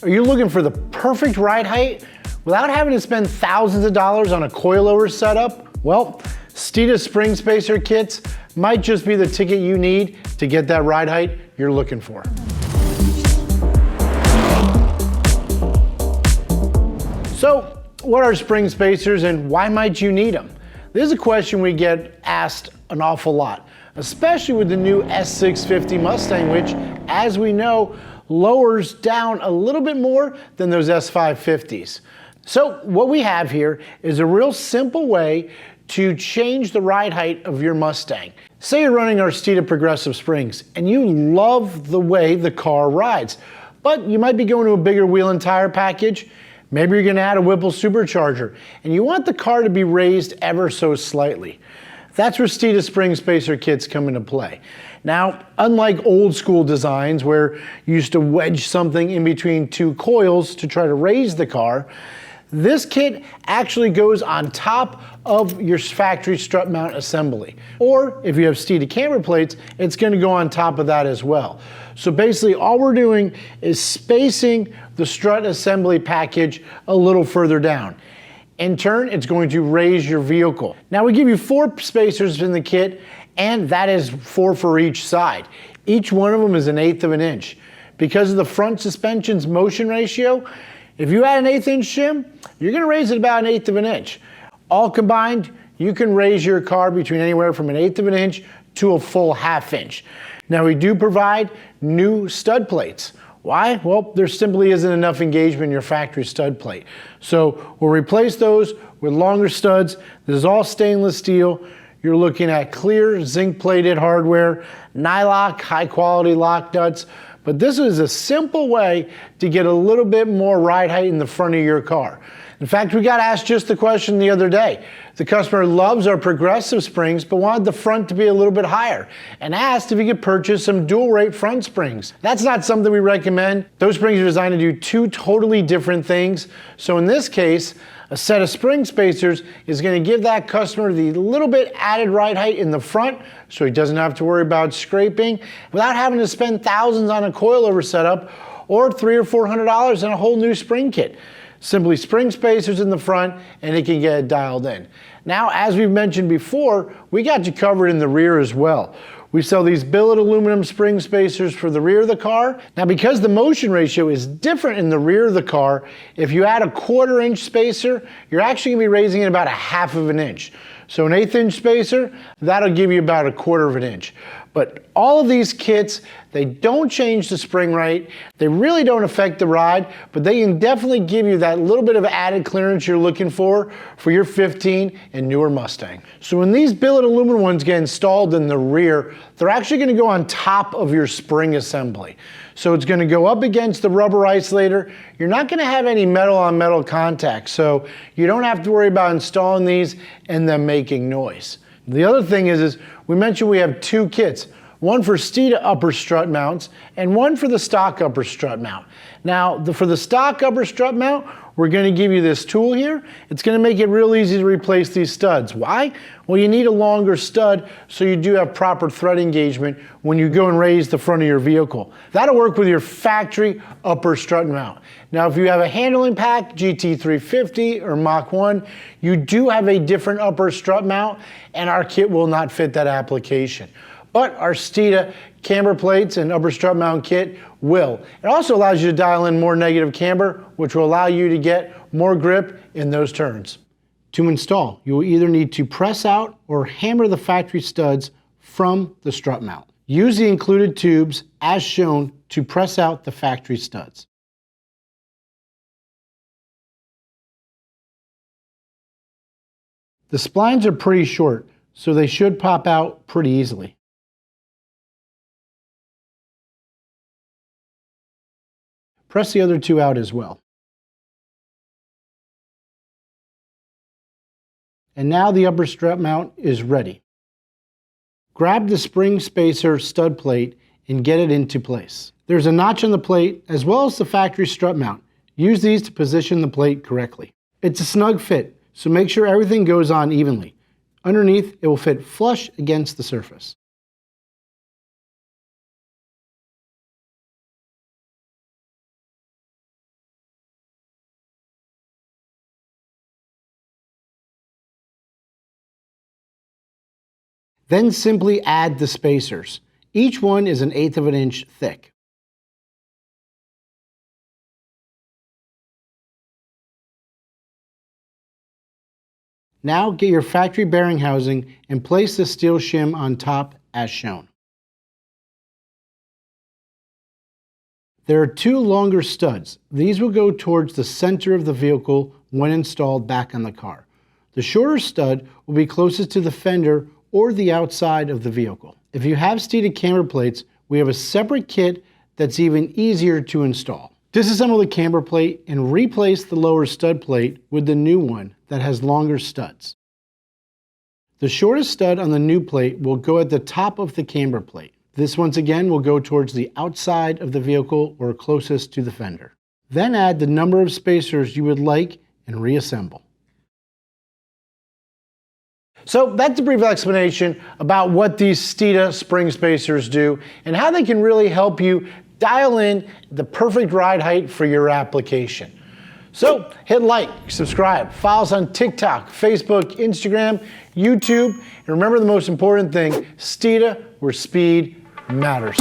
Are you looking for the perfect ride height without having to spend thousands of dollars on a coilover setup? Well, Steeda spring spacer kits might just be the ticket you need to get that ride height you're looking for. So, what are spring spacers and why might you need them? This is a question we get asked an awful lot, especially with the new S650 Mustang, which, as we know, lowers down a little bit more than those S550s. So what we have here is a real simple way to change the ride height of your Mustang. Say you're running our Steeda Progressive Springs and you love the way the car rides, but you might be going to a bigger wheel and tire package. Maybe you're gonna add a Whipple supercharger and you want the car to be raised ever so slightly. That's where Steeda spring spacer kits come into play. Now, unlike old school designs where you used to wedge something in between two coils to try to raise the car, this kit actually goes on top of your factory strut mount assembly. Or if you have Steeda camber plates, it's gonna go on top of that as well. So basically all we're doing is spacing the strut assembly package a little further down. In turn, it's going to raise your vehicle. Now we give you 4 spacers in the kit, and that is 4 for each side. Each one of them is 1/8 of an inch. Because of the front suspension's motion ratio, if you add an 1/8 inch shim, you're gonna raise it about 1/8 of an inch. All combined, you can raise your car between anywhere from 1/8 of an inch to a full 1/2 inch. Now we do provide new stud plates. Why? Well, there simply isn't enough engagement in your factory stud plate. So we'll replace those with longer studs. This is all stainless steel. You're looking at clear zinc plated hardware, nylock, high quality lock nuts. But this is a simple way to get a little bit more ride height in the front of your car. In fact, we got asked just the question the other day. The customer loves our progressive springs, but wanted the front to be a little bit higher and asked if he could purchase some dual rate front springs. That's not something we recommend. Those springs are designed to do 2 totally different things. So in this case, a set of spring spacers is going to give that customer the little bit added ride height in the front so he doesn't have to worry about scraping without having to spend thousands on a coilover setup or $300 or $400 on a whole new spring kit. Simply spring spacers in the front and it can get dialed in. Now, as we've mentioned before, we got you covered in the rear as well. We sell these billet aluminum spring spacers for the rear of the car. Now, because the motion ratio is different in the rear of the car, if you add a 1/4 inch spacer, you're actually gonna be raising it about 1/2 of an inch. So an 1/8 inch spacer, that'll give you about 1/4 of an inch. But all of these kits, they don't change the spring rate. They really don't affect the ride, but they can definitely give you that little bit of added clearance you're looking for your 15 and newer Mustang. So when these billet aluminum ones get installed in the rear, they're actually gonna go on top of your spring assembly. So it's gonna go up against the rubber isolator. You're not gonna have any metal on metal contact, so you don't have to worry about installing these and them making noise. The other thing is we mentioned we have 2 kits, one for Steeda upper strut mounts and one for the stock upper strut mount. Now, for the stock upper strut mount, we're gonna give you this tool here. It's gonna make it real easy to replace these studs. Why? Well, you need a longer stud so you do have proper thread engagement when you go and raise the front of your vehicle. That'll work with your factory upper strut mount. Now, if you have a handling pack, GT350 or Mach 1, you do have a different upper strut mount and our kit will not fit that application. But our Steeda camber plates and upper strut mount kit will. It also allows you to dial in more negative camber, which will allow you to get more grip in those turns. To install, you will either need to press out or hammer the factory studs from the strut mount. Use the included tubes as shown to press out the factory studs. The splines are pretty short, so they should pop out pretty easily. Press the other 2 out as well. And now the upper strut mount is ready. Grab the spring spacer stud plate and get it into place. There's a notch on the plate as well as the factory strut mount. Use these to position the plate correctly. It's a snug fit, so make sure everything goes on evenly. Underneath, it will fit flush against the surface. Then simply add the spacers. Each one is 1/8 of an inch thick. Now get your factory bearing housing and place the steel shim on top as shown. There are 2 longer studs. These will go towards the center of the vehicle when installed back on the car. The shorter stud will be closest to the fender or the outside of the vehicle. If you have Steeda camber plates, we have a separate kit that's even easier to install. Disassemble the camber plate and replace the lower stud plate with the new one that has longer studs. The shortest stud on the new plate will go at the top of the camber plate. This once again will go towards the outside of the vehicle or closest to the fender. Then add the number of spacers you would like and reassemble. So that's a brief explanation about what these Steeda spring spacers do and how they can really help you dial in the perfect ride height for your application. So hit like, subscribe, follow us on TikTok, Facebook, Instagram, YouTube, and remember the most important thing, Steeda, where speed matters.